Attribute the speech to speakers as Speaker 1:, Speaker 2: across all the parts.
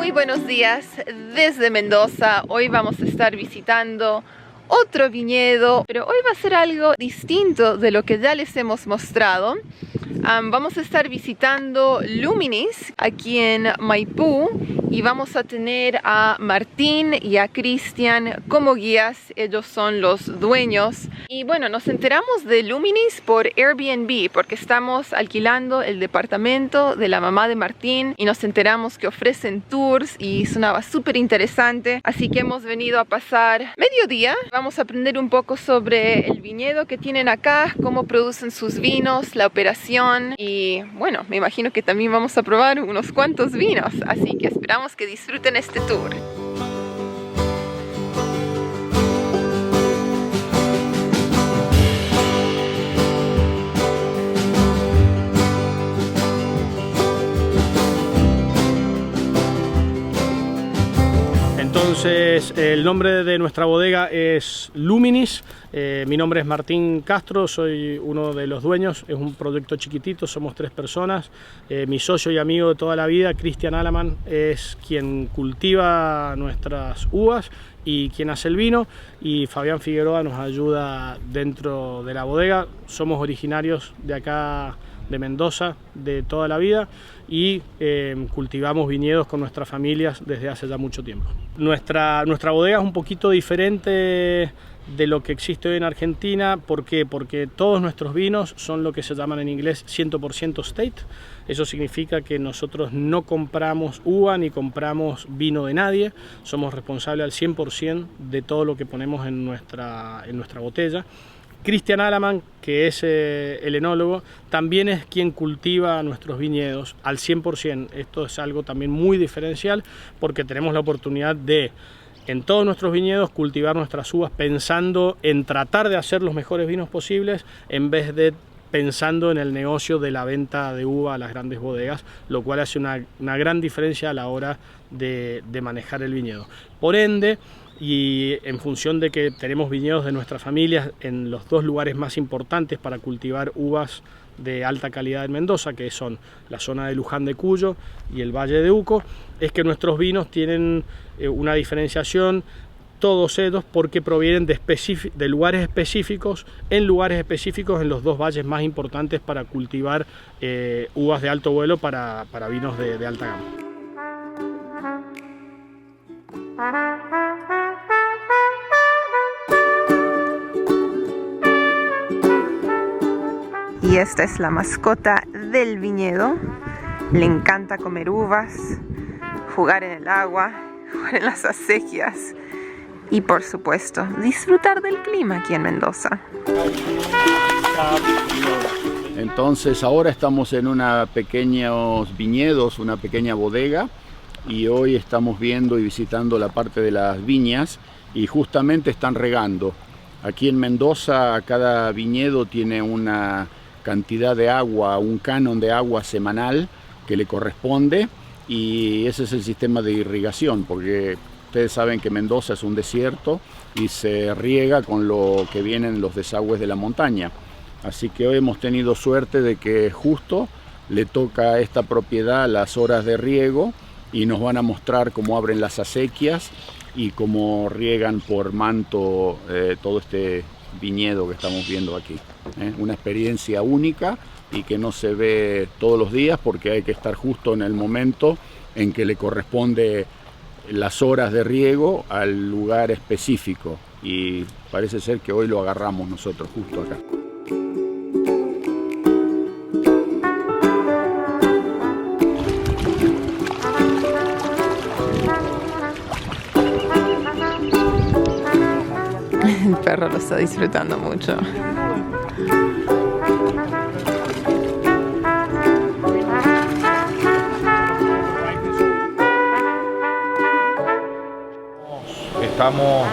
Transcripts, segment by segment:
Speaker 1: Muy buenos días desde Mendoza. Hoy vamos a estar visitando otro viñedo, pero hoy va a ser algo distinto de lo que ya les hemos mostrado. Vamos a estar visitando Luminis aquí en Maipú y vamos a tener a Martín y a Cristian como guías. Ellos son los dueños. Y bueno, nos enteramos de Luminis por Airbnb porque estamos alquilando el departamento de la mamá de Martín y nos enteramos que ofrecen tours y sonaba súper interesante. Así que hemos venido a pasar mediodía. Vamos a aprender un poco sobre el viñedo que tienen acá, cómo producen sus vinos, la operación. Y bueno, me imagino que también vamos a probar unos cuantos vinos, así que esperamos que disfruten este tour.
Speaker 2: Entonces, el nombre de nuestra bodega es Luminis. Mi nombre es Martín Castro, soy uno de los dueños. Es un proyecto chiquitito, somos 3 personas. Mi socio y amigo de toda la vida, Cristian Alaman, es quien cultiva nuestras uvas y quien hace el vino, y Fabián Figueroa nos ayuda dentro de la bodega. Somos originarios de acá, de Mendoza, de toda la vida, y cultivamos viñedos con nuestras familias desde hace ya mucho tiempo. Nuestra bodega es un poquito diferente de lo que existe hoy en Argentina. ¿Por qué? Porque todos nuestros vinos son lo que se llaman en inglés 100% state. Eso significa que nosotros no compramos uva ni compramos vino de nadie. Somos responsables al 100% de todo lo que ponemos en nuestra botella. Cristian Alaman, que es el enólogo, también es quien cultiva nuestros viñedos al 100%. Esto es algo también muy diferencial porque tenemos la oportunidad de, en todos nuestros viñedos, cultivar nuestras uvas pensando en tratar de hacer los mejores vinos posibles en vez de pensando en el negocio de la venta de uva a las grandes bodegas, lo cual hace una gran diferencia a la hora de manejar el viñedo. Por ende, y en función de que tenemos viñedos de nuestras familias en los 2 lugares más importantes para cultivar uvas de alta calidad en Mendoza, que son la zona de Luján de Cuyo y el Valle de Uco, es que nuestros vinos tienen una diferenciación, todos ellos, porque provienen de lugares específicos, en los 2 valles más importantes para cultivar uvas de alto vuelo para vinos de alta gama.
Speaker 1: Y esta es la mascota del viñedo. Le encanta comer uvas, jugar en el agua, jugar en las acequias y, por supuesto, disfrutar del clima aquí en Mendoza.
Speaker 3: Entonces ahora estamos en pequeños viñedos, una pequeña bodega, y hoy estamos viendo y visitando la parte de las viñas y justamente están regando. Aquí en Mendoza cada viñedo tiene una cantidad de agua, un canon de agua semanal que le corresponde, y ese es el sistema de irrigación, porque ustedes saben que Mendoza es un desierto y se riega con lo que vienen los desagües de la montaña. Así que hoy hemos tenido suerte de que justo le toca a esta propiedad las horas de riego y nos van a mostrar cómo abren las acequias y cómo riegan por manto todo este viñedo que estamos viendo aquí. Una experiencia única y que no se ve todos los días porque hay que estar justo en el momento en que le corresponde las horas de riego al lugar específico, y parece ser que hoy lo agarramos nosotros justo acá.
Speaker 1: El perro lo está disfrutando mucho.
Speaker 4: Estamos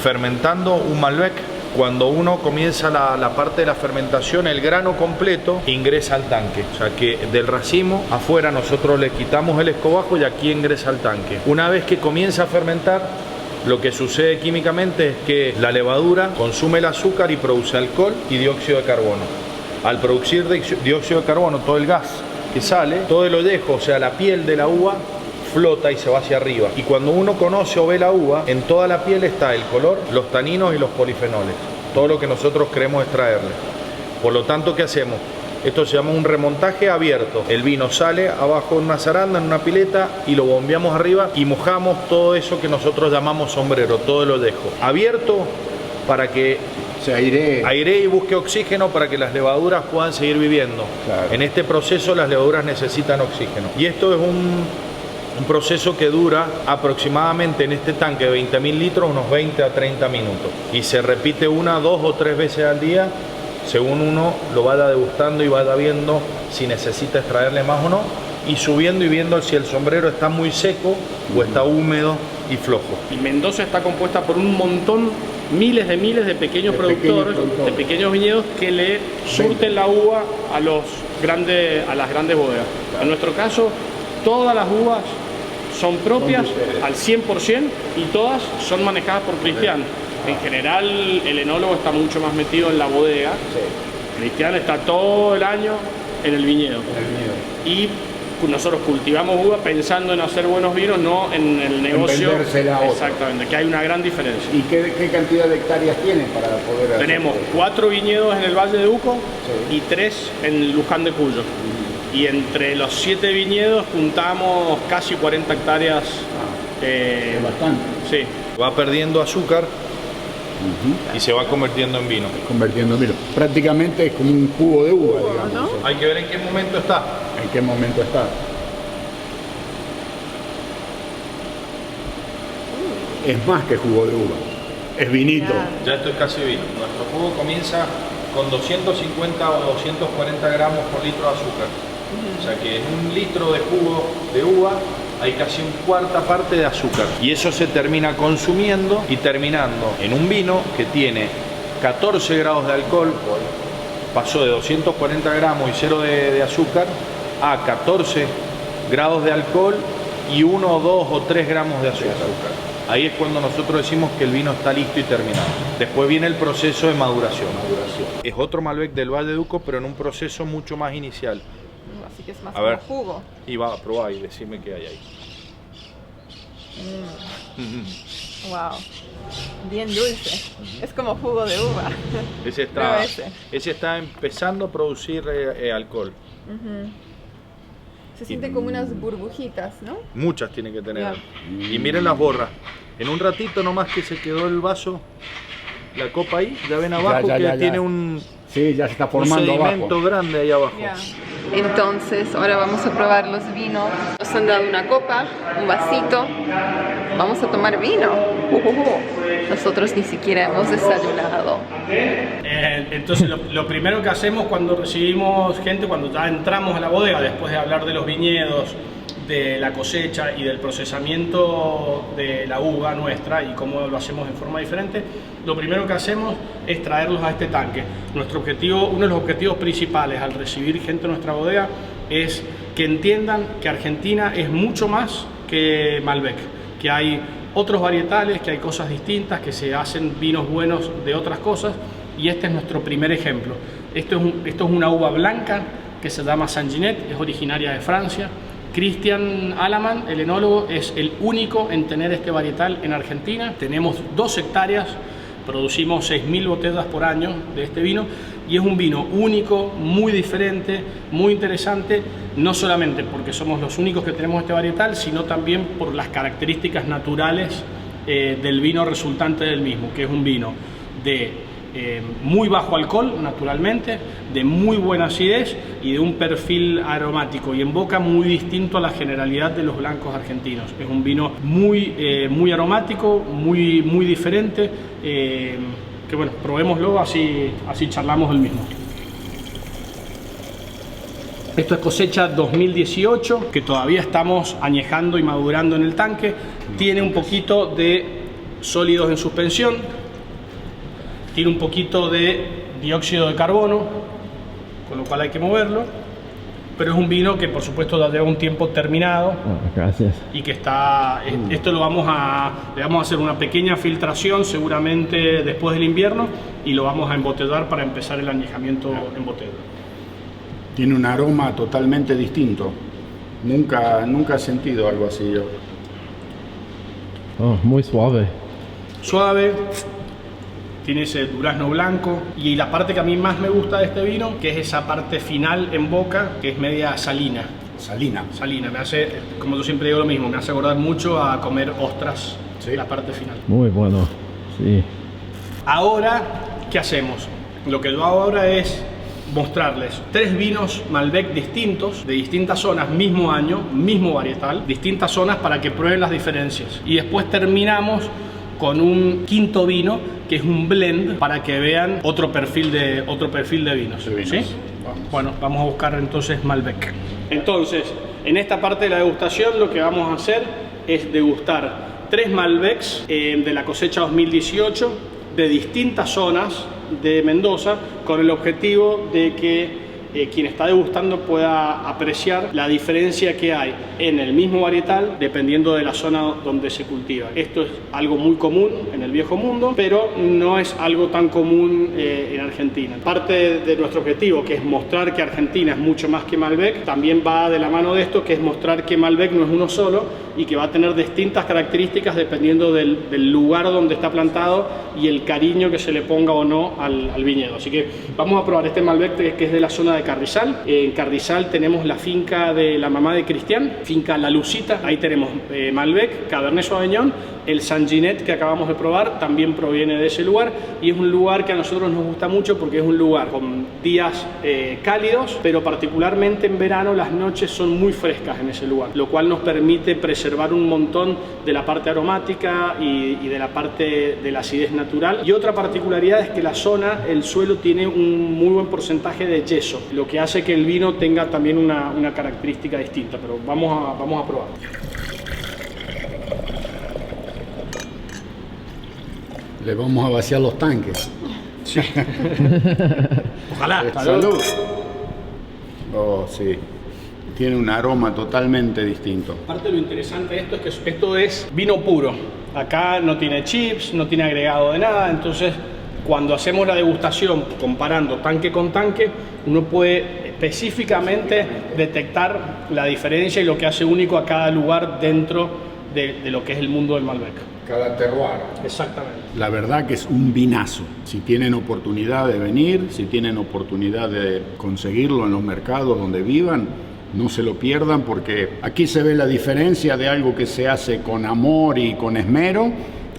Speaker 4: fermentando un Malbec. Cuando uno comienza la parte de la fermentación, el grano completo ingresa al tanque. O sea que del racimo afuera nosotros le quitamos el escobajo y aquí ingresa al tanque. Una vez que comienza a fermentar, lo que sucede químicamente es que la levadura consume el azúcar y produce alcohol y dióxido de carbono. Al producir dióxido de carbono, todo el gas que sale, todo el ollejo, o sea la piel de la uva, flota y se va hacia arriba. Y cuando uno conoce o ve la uva, en toda la piel está el color, los taninos y los polifenoles. Todo lo que nosotros queremos extraerle. Por lo tanto, ¿qué hacemos? Esto se llama un remontaje abierto. El vino sale abajo en una zaranda, en una pileta, y lo bombeamos arriba y mojamos todo eso que nosotros llamamos sombrero, todo el ollejo. Abierto para que
Speaker 3: se airee
Speaker 4: y busque oxígeno para que las levaduras puedan seguir viviendo.
Speaker 3: Claro.
Speaker 4: En este proceso las levaduras necesitan oxígeno. Y esto es un proceso que dura aproximadamente en este tanque de 20.000 litros unos 20 a 30 minutos. Y se repite 1, 2 o 3 veces al día, según uno lo vaya degustando y vaya viendo si necesita extraerle más o no, y subiendo y viendo si el sombrero está muy seco o está húmedo y flojo.
Speaker 2: Y Mendoza está compuesta por un montón, miles de pequeños productores, de pequeños viñedos que le surten la uva a las grandes bodegas. En nuestro caso, todas las uvas son propias al 100% y todas son manejadas por Cristian. En general, el enólogo está mucho más metido en la bodega. Cristian está todo el año en el viñedo. Y nosotros cultivamos uva pensando en hacer buenos vinos, no en el negocio.
Speaker 3: En vendérsela a otro.
Speaker 2: Exactamente, que hay una gran diferencia.
Speaker 3: ¿Y qué cantidad de hectáreas tienen para poder hacer?
Speaker 2: Tenemos 4 viñedos en el Valle de Uco y 3 en Luján de Cuyo. Y entre los 7 viñedos juntamos casi 40 hectáreas.
Speaker 3: Bastante.
Speaker 2: Sí.
Speaker 4: Va perdiendo azúcar y se va convirtiendo en vino.
Speaker 3: Convirtiendo en vino. Prácticamente es como un jugo de uva, digamos.
Speaker 1: ¿no?
Speaker 4: Hay que ver en qué momento está.
Speaker 3: ¿En qué momento está? Es más que jugo de uva. Es vinito.
Speaker 4: Ya esto es casi vino. Nuestro jugo comienza con 250 o 240 gramos por litro de azúcar. O sea que en un litro de jugo de uva hay casi una cuarta parte de azúcar. Y eso se termina consumiendo y terminando en un vino que tiene 14 grados de alcohol. Pasó de 240 gramos y 0 de azúcar a 14 grados de alcohol y 1, 2 o 3 gramos de azúcar. Ahí es cuando nosotros decimos que el vino está listo y terminado. Después viene el proceso de maduración. Es otro Malbec del Valle de Uco, pero en un proceso mucho más inicial.
Speaker 1: Así que es más
Speaker 4: A ver.
Speaker 1: como jugo.
Speaker 4: Y va a probar y decime qué hay ahí.
Speaker 1: Wow. Bien dulce. Es como jugo de uva.
Speaker 4: Ese
Speaker 1: ese.
Speaker 4: está empezando a producir alcohol.
Speaker 1: Se sienten como unas burbujitas, ¿no?
Speaker 4: Muchas tiene que tener.
Speaker 1: Ya.
Speaker 4: Y miren las borras. En un ratito nomás que se quedó el vaso, la copa ahí, ya ven abajo que tiene un,
Speaker 3: sí, ya se está
Speaker 4: un
Speaker 3: formando
Speaker 4: sedimento
Speaker 3: abajo.
Speaker 4: grande ahí abajo.
Speaker 1: Ya. Entonces, ahora vamos a probar los vinos. Nos han dado una copa, un vasito. Vamos a tomar vino. Nosotros ni siquiera hemos desayunado.
Speaker 2: Entonces lo primero que hacemos cuando recibimos gente, cuando ya entramos a la bodega, después de hablar de los viñedos, de la cosecha y del procesamiento de la uva nuestra y cómo lo hacemos en forma diferente, lo primero que hacemos es traerlos a este tanque. Nuestro objetivo, uno de los objetivos principales al recibir gente en nuestra bodega es que entiendan que Argentina es mucho más que Malbec, que hay otros varietales, que hay cosas distintas, que se hacen vinos buenos de otras cosas, y este es nuestro primer ejemplo. Esto es una uva blanca que se llama Sanginet, es originaria de Francia. Cristian Alaman, el enólogo, es el único en tener este varietal en Argentina. Tenemos 2 hectáreas, producimos 6.000 botellas por año de este vino y es un vino único, muy diferente, muy interesante, no solamente porque somos los únicos que tenemos este varietal, sino también por las características naturales del vino resultante del mismo, que es un vino de muy bajo alcohol, naturalmente, de muy buena acidez y de un perfil aromático y en boca muy distinto a la generalidad de los blancos argentinos. Es un vino muy aromático, muy diferente, que bueno, probémoslo, así charlamos del mismo. Esto es cosecha 2018, que todavía estamos añejando y madurando en el tanque. Tiene un poquito de sólidos en suspensión, tiene un poquito de dióxido de carbono, con lo cual hay que moverlo, pero es un vino que por supuesto ya lleva un tiempo terminado.
Speaker 3: Gracias.
Speaker 2: Y que está, esto le vamos a hacer una pequeña filtración seguramente después del invierno y lo vamos a embotellar para empezar el añejamiento en botella.
Speaker 3: Tiene un aroma totalmente distinto. Nunca he sentido algo así yo.
Speaker 5: Oh, muy suave.
Speaker 2: Suave, tiene ese durazno blanco y la parte que a mí más me gusta de este vino, que es esa parte final en boca, que es media salina. Salina, me hace, como yo siempre digo lo mismo, me hace acordar mucho a comer ostras, ¿sí? La parte final.
Speaker 5: Muy bueno, sí.
Speaker 2: Ahora, ¿qué hacemos? Lo que yo hago ahora es mostrarles 3 vinos Malbec distintos, de distintas zonas, mismo año, mismo varietal, distintas zonas para que prueben las diferencias. Y después terminamos con un quinto vino, que es un blend, para que vean otro perfil de vinos. ¿Sí? Bueno, vamos a buscar entonces Malbec. Entonces, en esta parte de la degustación lo que vamos a hacer es degustar 3 Malbecs de la cosecha 2018 de distintas zonas de Mendoza, con el objetivo de que quien está degustando pueda apreciar la diferencia que hay en el mismo varietal dependiendo de la zona donde se cultiva. Esto es algo muy común en el viejo mundo, pero no es algo tan común en Argentina. Parte de nuestro objetivo, que es mostrar que Argentina es mucho más que Malbec, también va de la mano de esto, que es mostrar que Malbec no es uno solo y que va a tener distintas características dependiendo del lugar donde está plantado y el cariño que se le ponga o no al viñedo. Así que vamos a probar este Malbec, que es de la zona de Carrizal. En Carrizal tenemos la finca de la mamá de Cristian, finca La Lucita. Ahí tenemos Malbec, Cabernet Sauvignon. El Sanginet que acabamos de probar también proviene de ese lugar y es un lugar que a nosotros nos gusta mucho porque es un lugar con días cálidos, pero particularmente en verano las noches son muy frescas en ese lugar, lo cual nos permite preservar un montón de la parte aromática y de la parte de la acidez natural. Y otra particularidad es que la zona, el suelo tiene un muy buen porcentaje de yeso, lo que hace que el vino tenga también una característica distinta, pero vamos a probar.
Speaker 3: Le vamos a vaciar los tanques.
Speaker 2: Sí. Ojalá.
Speaker 3: Salud. Oh, sí. Tiene un aroma totalmente distinto.
Speaker 2: Parte de lo interesante de esto es que esto es vino puro. Acá no tiene chips, no tiene agregado de nada, entonces cuando hacemos la degustación comparando tanque con tanque, uno puede específicamente detectar la diferencia y lo que hace único a cada lugar dentro de lo que es el mundo del Malbec.
Speaker 3: Cada terroir.
Speaker 2: Exactamente.
Speaker 3: La verdad que es un vinazo. Si tienen oportunidad de venir, si tienen oportunidad de conseguirlo en los mercados donde vivan, no se lo pierdan porque aquí se ve la diferencia de algo que se hace con amor y con esmero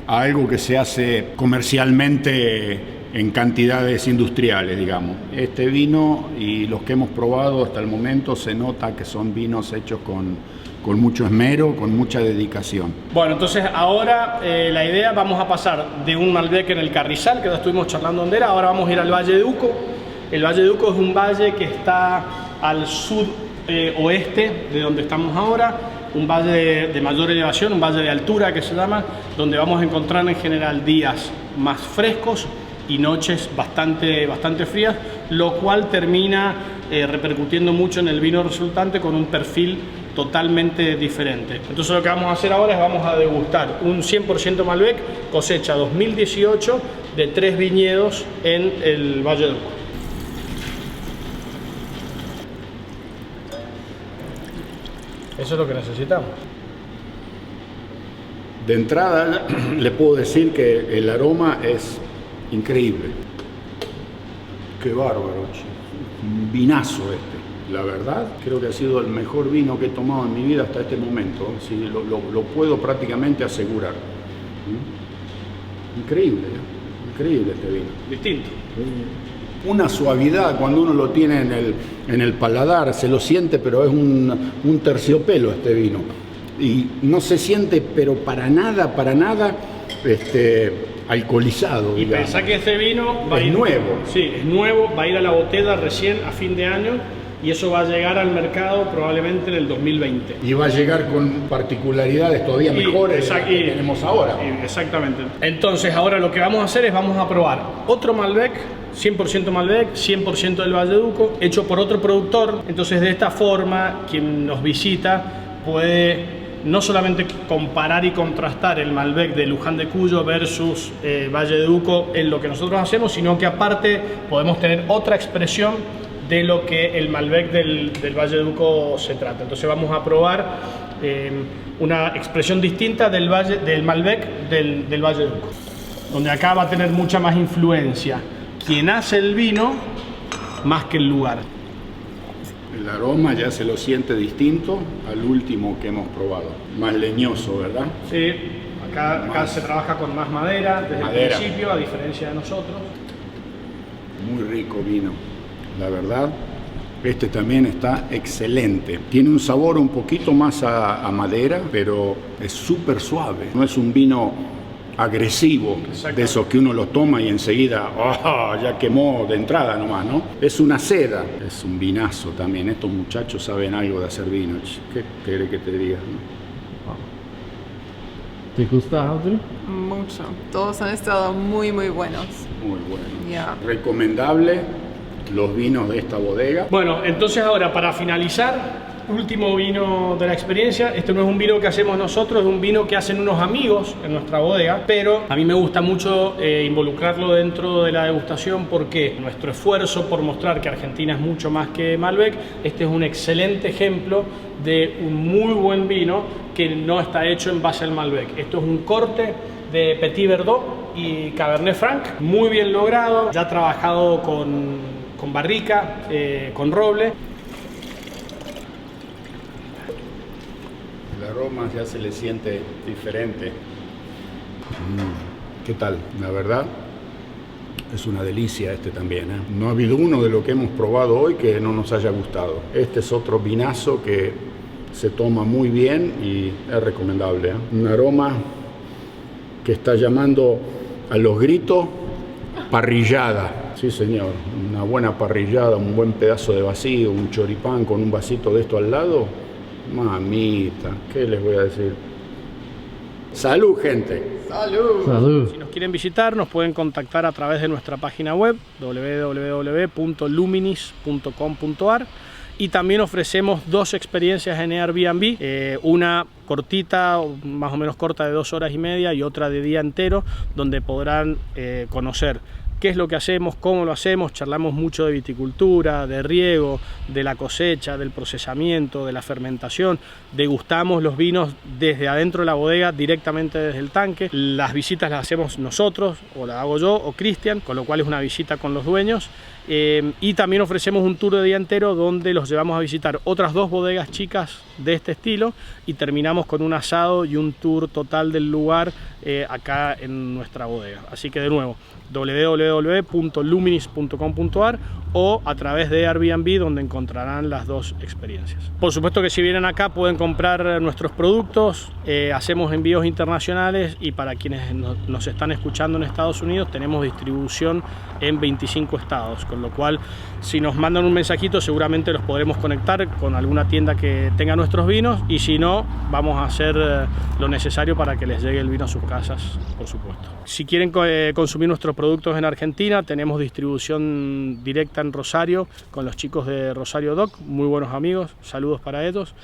Speaker 3: a algo que se hace comercialmente en cantidades industriales, digamos. Este vino y los que hemos probado hasta el momento se nota que son vinos hechos con mucho esmero, con mucha dedicación.
Speaker 2: Bueno, entonces ahora la idea, vamos a pasar de un Malbec en el Carrizal, que ya estuvimos charlando donde era, ahora vamos a ir al Valle de Uco. El Valle de Uco es un valle que está al oeste de donde estamos ahora, un valle de mayor elevación, un valle de altura que se llama, donde vamos a encontrar en general días más frescos y noches bastante frías, lo cual termina repercutiendo mucho en el vino resultante con un perfil totalmente diferente. Entonces lo que vamos a hacer ahora es vamos a degustar un 100% Malbec cosecha 2018 de 3 viñedos en el Valle de Uco. Eso es lo que necesitamos.
Speaker 3: De entrada le puedo decir que el aroma es increíble. Qué bárbaro, un vinazo este. La verdad, creo que ha sido el mejor vino que he tomado en mi vida hasta este momento. Sí, lo puedo prácticamente asegurar. Increíble, increíble este vino.
Speaker 2: Distinto.
Speaker 3: Una suavidad cuando uno lo tiene en el paladar, se lo siente, pero es un terciopelo este vino. Y no se siente, pero para nada, alcoholizado.
Speaker 2: Y pensá que este vino va a ir
Speaker 3: nuevo.
Speaker 2: Sí, es nuevo, va a ir a la botella recién a fin de año y eso va a llegar al mercado probablemente en el 2020.
Speaker 3: Y va a llegar con particularidades todavía mejores de las que tenemos ahora.
Speaker 2: Exactamente. Entonces ahora lo que vamos a hacer es vamos a probar otro Malbec, 100% Malbec, 100% del Valle de Uco, hecho por otro productor. Entonces de esta forma quien nos visita puede no solamente comparar y contrastar el Malbec de Luján de Cuyo versus Valle de Uco en lo que nosotros hacemos, sino que aparte podemos tener otra expresión de lo que el Malbec del Valle de Uco se trata. Entonces vamos a probar una expresión distinta del Malbec del Valle de Uco, donde acá va a tener mucha más influencia quien hace el vino más que el lugar.
Speaker 3: El aroma ya se lo siente distinto al último que hemos probado, más leñoso, ¿verdad?
Speaker 2: Sí, acá se trabaja con más madera desde el principio, a diferencia de nosotros.
Speaker 3: Muy rico vino, la verdad. Este también está excelente. Tiene un sabor un poquito más a madera, pero es súper suave. No es un vino agresivo, de esos que uno lo toma y enseguida ya quemó de entrada nomás, ¿no? Es una seda, es un vinazo también. Estos muchachos saben algo de hacer vino. ¿Qué querés que te diga?
Speaker 5: ¿Te gusta, Audrey?
Speaker 1: Mucho. Todos han estado muy, muy buenos.
Speaker 3: Muy bueno.
Speaker 1: Yeah.
Speaker 3: Recomendable los vinos de esta bodega.
Speaker 2: Bueno, entonces ahora para finalizar, último vino de la experiencia. Este no es un vino que hacemos nosotros, es un vino que hacen unos amigos en nuestra bodega, pero a mí me gusta mucho involucrarlo dentro de la degustación porque nuestro esfuerzo por mostrar que Argentina es mucho más que Malbec, este es un excelente ejemplo de un muy buen vino que no está hecho en base al Malbec. Esto es un corte de Petit Verdot y Cabernet Franc, muy bien logrado, ya trabajado con barrica, con roble.
Speaker 3: El aroma ya se le siente diferente. ¿Qué tal? La verdad, es una delicia este también, ¿eh? No ha habido uno de lo que hemos probado hoy que no nos haya gustado. Este es otro vinazo que se toma muy bien y es recomendable, ¿eh? Un aroma que está llamando a los gritos parrillada. Sí, señor. Una buena parrillada, un buen pedazo de vacío, un choripán con un vasito de esto al lado. Mamita, ¿qué les voy a decir? ¡Salud, gente!
Speaker 1: ¡Salud!
Speaker 5: Salud.
Speaker 2: Si nos quieren visitar, nos pueden contactar a través de nuestra página web www.luminis.com.ar y también ofrecemos 2 experiencias en Airbnb, una cortita, más o menos corta de 2 horas y media y otra de día entero, donde podrán conocer qué es lo que hacemos, cómo lo hacemos, charlamos mucho de viticultura, de riego, de la cosecha, del procesamiento, de la fermentación, degustamos los vinos desde adentro de la bodega, directamente desde el tanque, las visitas las hacemos nosotros, o las hago yo o Cristian, con lo cual es una visita con los dueños, y también ofrecemos un tour de día entero donde los llevamos a visitar otras 2 bodegas chicas de este estilo y terminamos con un asado y un tour total del lugar acá en nuestra bodega. Así que de nuevo, www.luminis.com.ar o a través de Airbnb, donde encontrarán las 2 experiencias. Por supuesto que si vienen acá pueden comprar nuestros productos, hacemos envíos internacionales y para quienes nos están escuchando en Estados Unidos tenemos distribución en 25 estados, con lo cual si nos mandan un mensajito seguramente los podremos conectar con alguna tienda que tenga nuestros vinos y si no vamos a hacer lo necesario para que les llegue el vino a sus casas, por supuesto. Si quieren consumir nuestros productos en Argentina, tenemos distribución directa en Rosario con los chicos de Rosario Doc, muy buenos amigos, saludos para ellos.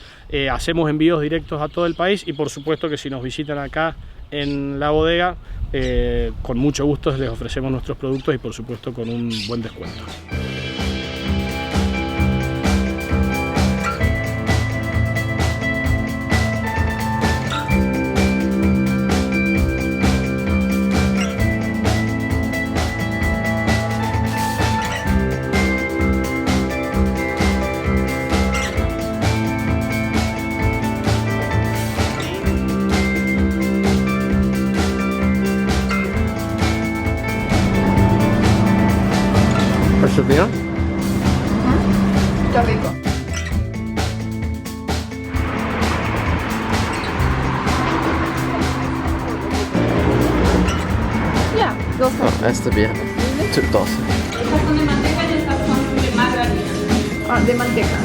Speaker 2: Hacemos envíos directos a todo el país y por supuesto que si nos visitan acá en la bodega, con mucho gusto les ofrecemos nuestros productos y por supuesto con un buen descuento.
Speaker 5: ¿Eso bien?
Speaker 1: Está rico. Ya, 2 horas.
Speaker 5: Este bien. Typ 12.
Speaker 6: Estas son de manteca y estas son de margarina.
Speaker 1: Ah, de manteca.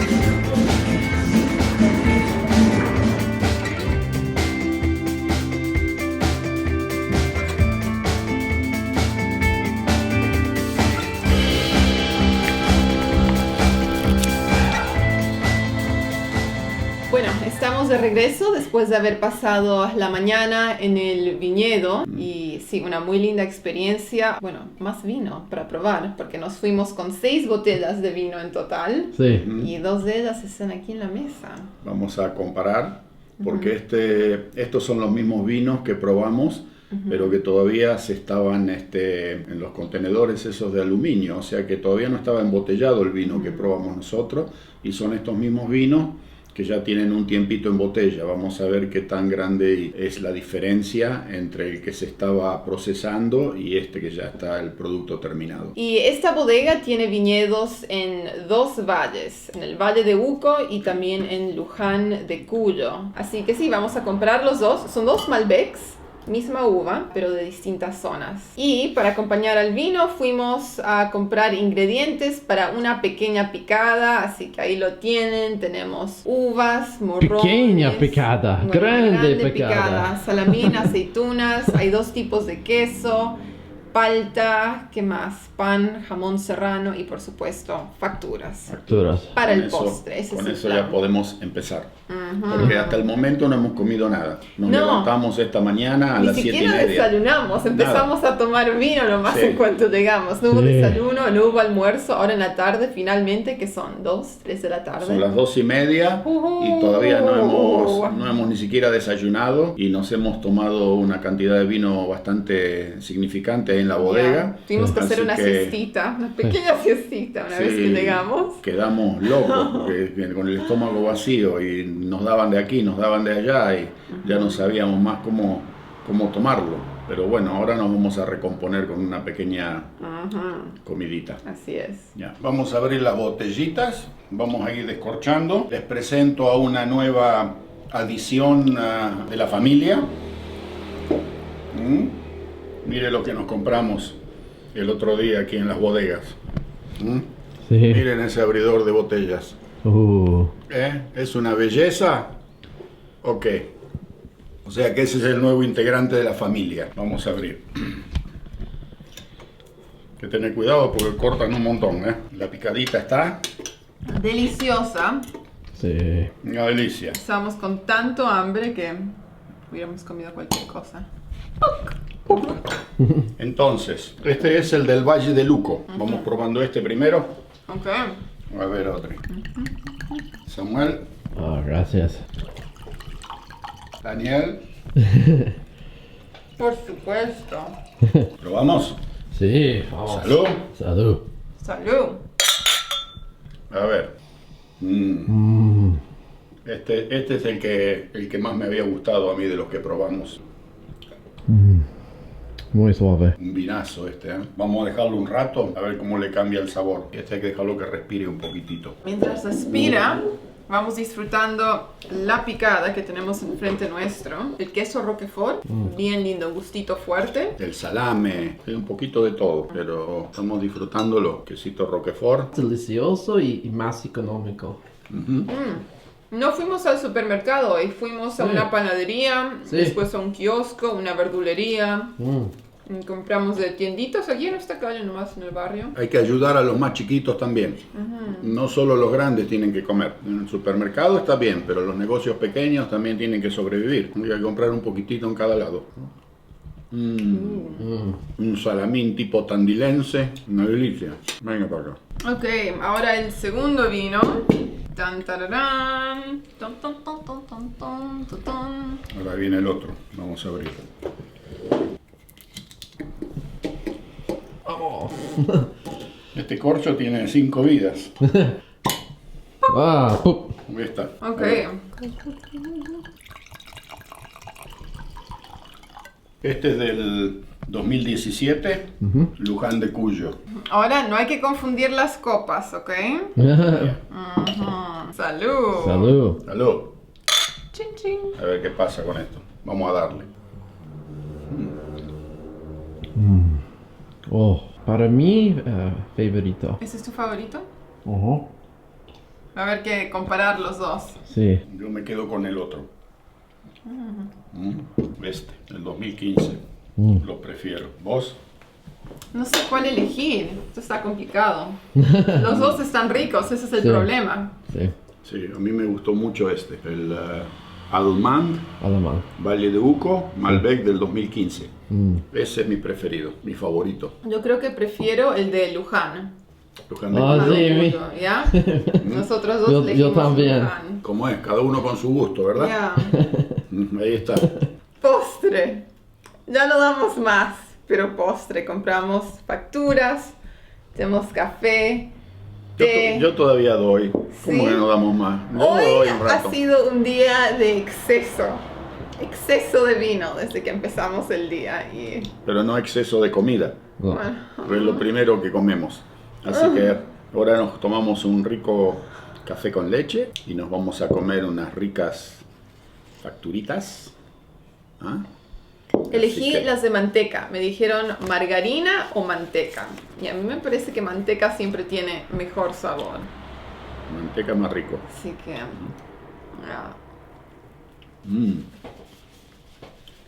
Speaker 1: Bueno, estamos de regreso después de haber pasado la mañana en el viñedo y sí, una muy linda experiencia. Bueno, más vino para probar porque nos fuimos con 6 botellas de vino en total.
Speaker 5: Sí.
Speaker 1: Y 2 de ellas están aquí en la mesa.
Speaker 3: Vamos a comparar porque estos son los mismos vinos que probamos, pero que todavía se estaban en los contenedores esos de aluminio, o sea que todavía no estaba embotellado el vino que probamos nosotros, y son estos mismos vinos que ya tienen un tiempito en botella. Vamos a ver qué tan grande es la diferencia entre el que se estaba procesando y este que ya está el producto terminado.
Speaker 1: Y esta bodega tiene viñedos en 2 valles, en el Valle de Uco y también en Luján de Cuyo. Así que sí, vamos a comprar los dos. Son 2 Malbecs, misma uva, pero de distintas zonas. Y para acompañar al vino fuimos a comprar ingredientes para una pequeña picada, así que ahí lo tienen. Tenemos uvas, morrones.
Speaker 5: Pequeña picada,
Speaker 1: bueno,
Speaker 5: grande picada.
Speaker 1: Salamín, aceitunas, hay 2 tipos de queso, palta, ¿qué más? Pan, jamón serrano y por supuesto facturas.
Speaker 5: Facturas.
Speaker 1: Para
Speaker 3: Con
Speaker 1: el
Speaker 3: eso-
Speaker 1: postre, ese
Speaker 3: Con
Speaker 1: es el
Speaker 3: eso
Speaker 1: plan.
Speaker 3: ya podemos empezar. Porque hasta el momento no hemos comido nada. Nos
Speaker 1: No.
Speaker 3: levantamos esta mañana a
Speaker 1: Ni
Speaker 3: las 7:30.
Speaker 1: siquiera desayunamos, empezamos a tomar vino nomás
Speaker 3: Sí.
Speaker 1: en cuanto llegamos. No hubo
Speaker 5: Sí.
Speaker 1: desayuno, no hubo almuerzo, ahora en la tarde finalmente, que son 2, 3 de la tarde.
Speaker 3: Son las 2:30 y todavía no hemos ni siquiera desayunado, y nos hemos tomado una cantidad de vino bastante significante en la bodega.
Speaker 1: Ya, tuvimos que hacer
Speaker 3: Así
Speaker 1: una
Speaker 3: que-
Speaker 1: siestita, una pequeña siestita una vez que
Speaker 3: Sí,
Speaker 1: llegamos.
Speaker 3: quedamos locos porque con el estómago vacío, y nos daban de aquí, nos daban de allá, y ya no sabíamos más cómo tomarlo. Pero bueno, ahora nos vamos a recomponer con una pequeña comidita.
Speaker 1: Así es.
Speaker 3: Ya, vamos a abrir las botellitas, vamos a ir descorchando. Les presento a una nueva adición de la familia. Mire lo que nos compramos el otro día aquí en las bodegas.
Speaker 5: Sí.
Speaker 3: Miren ese abridor de botellas. ¿Es una belleza? Ok. O sea que ese es el nuevo integrante de la familia. Vamos a abrir. Hay que tener cuidado porque cortan un montón, ¿eh? La picadita está.
Speaker 1: Deliciosa.
Speaker 5: Sí.
Speaker 3: Una delicia.
Speaker 1: Estábamos con tanto hambre que hubiéramos comido cualquier cosa.
Speaker 3: Entonces, este es el del Valle de Luco. Vamos probando este primero.
Speaker 1: Ok.
Speaker 3: A ver, otro. Samuel,
Speaker 5: Oh, gracias.
Speaker 3: Daniel,
Speaker 1: Por supuesto.
Speaker 3: ¿probamos?
Speaker 5: Sí. Vamos.
Speaker 3: Salud.
Speaker 5: Salud.
Speaker 1: Salud.
Speaker 3: A ver. Este es el que más me había gustado a mí de los que probamos.
Speaker 5: Muy suave.
Speaker 3: Un vinazo este, ¿eh? Vamos a dejarlo un rato a ver cómo le cambia el sabor. Este hay que dejarlo que respire un poquitito.
Speaker 1: Mientras respira, vamos disfrutando la picada que tenemos enfrente nuestro. El queso Roquefort, bien lindo, gustito fuerte.
Speaker 3: El salame, un poquito de todo, pero estamos disfrutándolo. Quesito Roquefort.
Speaker 5: Delicioso y más económico.
Speaker 1: No fuimos al supermercado hoy, fuimos a
Speaker 5: Sí.
Speaker 1: una panadería,
Speaker 5: Sí.
Speaker 1: después a un kiosco, una verdulería.
Speaker 5: Mm.
Speaker 1: Compramos de tienditas aquí en esta calle nomás en el barrio.
Speaker 3: Hay que ayudar a los más chiquitos también. No solo los grandes tienen que comer. En el supermercado está bien, pero los negocios pequeños también tienen que sobrevivir. Hay que comprar un poquitito en cada lado. Un salamín tipo tandilense, una delicia. Venga para acá.
Speaker 1: Ok, ahora el segundo vino. Tan, tararán. Ton, ton, ton, ton, ton, ton, ton, ton.
Speaker 3: Ahora viene el otro. Vamos a abrir. Este corcho tiene 5 vidas.
Speaker 5: Ah, pup.
Speaker 3: Ahí está.
Speaker 1: Ok.
Speaker 3: Este es del 2017, Luján de Cuyo.
Speaker 1: Ahora no hay que confundir las copas, ¿ok? Salud.
Speaker 5: Salud.
Speaker 3: Salud.
Speaker 1: Chin, chin.
Speaker 3: A ver qué pasa con esto. Vamos a darle.
Speaker 5: Oh, para mí, favorito.
Speaker 1: ¿Ese es tu favorito?
Speaker 5: Ujú.
Speaker 1: Va a haber que comparar los dos.
Speaker 5: Sí.
Speaker 3: Yo me quedo con el otro. Este, el 2015. Lo prefiero. ¿Vos?
Speaker 1: No sé cuál elegir. Esto está complicado. Los dos están ricos, ese es el
Speaker 5: Sí.
Speaker 1: problema.
Speaker 5: Sí.
Speaker 3: Sí, a mí me gustó mucho este, el Allemand,
Speaker 5: Alemán.
Speaker 3: Valle de Uco, Malbec del 2015.
Speaker 5: Mm.
Speaker 3: Ese es mi preferido, mi favorito.
Speaker 1: Yo creo que prefiero el de Luján.
Speaker 3: Luján de
Speaker 5: Ah,
Speaker 3: Cuyo.
Speaker 5: sí, mi-
Speaker 1: ¿Ya? Nosotros dos
Speaker 5: Yo
Speaker 1: elegimos
Speaker 5: también.
Speaker 1: Luján.
Speaker 3: ¿Cómo es? Cada uno con su gusto, ¿verdad?
Speaker 1: Ya.
Speaker 3: Ahí está.
Speaker 1: Postre. Ya no damos más, pero postre. Compramos facturas, tenemos café, té.
Speaker 3: Yo todavía doy. ¿Cómo
Speaker 1: ¿Sí?
Speaker 3: que no damos más? Yo
Speaker 1: Hoy
Speaker 3: doy un
Speaker 1: ha
Speaker 3: rato.
Speaker 1: sido un día de exceso de vino desde que empezamos el día. Y
Speaker 3: Pero no exceso de comida.
Speaker 5: No.
Speaker 1: bueno,
Speaker 3: Es lo primero que comemos. Así que ahora nos tomamos un rico café con leche y nos vamos a comer unas ricas facturitas. ¿Ah?
Speaker 1: elegí
Speaker 3: Así que-
Speaker 1: las de manteca. Me dijeron margarina o manteca. Y a mí me parece que manteca siempre tiene mejor sabor.
Speaker 3: Manteca más rico.
Speaker 1: Así que... ya.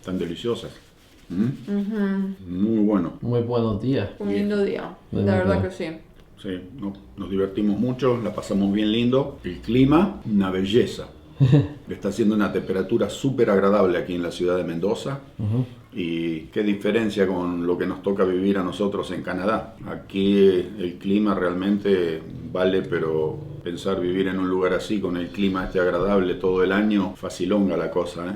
Speaker 3: Tan deliciosas. Muy bueno.
Speaker 5: Muy buenos días.
Speaker 1: Un lindo día.
Speaker 5: De
Speaker 1: La verdad
Speaker 5: verdad.
Speaker 1: que sí.
Speaker 3: Sí, nos divertimos mucho, la pasamos bien lindo. El clima, una belleza. Está haciendo una temperatura súper agradable aquí en la ciudad de Mendoza. Y qué diferencia con lo que nos toca vivir a nosotros en Canadá. Aquí el clima realmente vale, pero pensar vivir en un lugar así, con el clima este agradable todo el año, facilonga la cosa, ¿eh?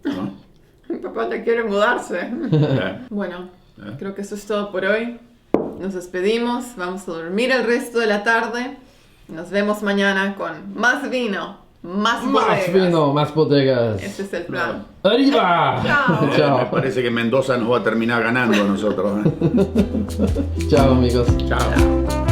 Speaker 3: ¿No?
Speaker 1: Mi papá ya quiere mudarse.
Speaker 3: ¿Eh?
Speaker 1: Bueno, creo que eso es todo por hoy. Nos despedimos, vamos a dormir el resto de la tarde. Nos vemos mañana con más vino, más
Speaker 5: Más
Speaker 1: bodegas.
Speaker 5: vino, más bodegas.
Speaker 1: Ese es el plan.
Speaker 5: ¡Arriba!
Speaker 1: Chao.
Speaker 3: Me
Speaker 5: Chao.
Speaker 3: parece que Mendoza nos va a terminar ganando a nosotros, ¿eh?
Speaker 5: Chao, amigos.
Speaker 3: Chao.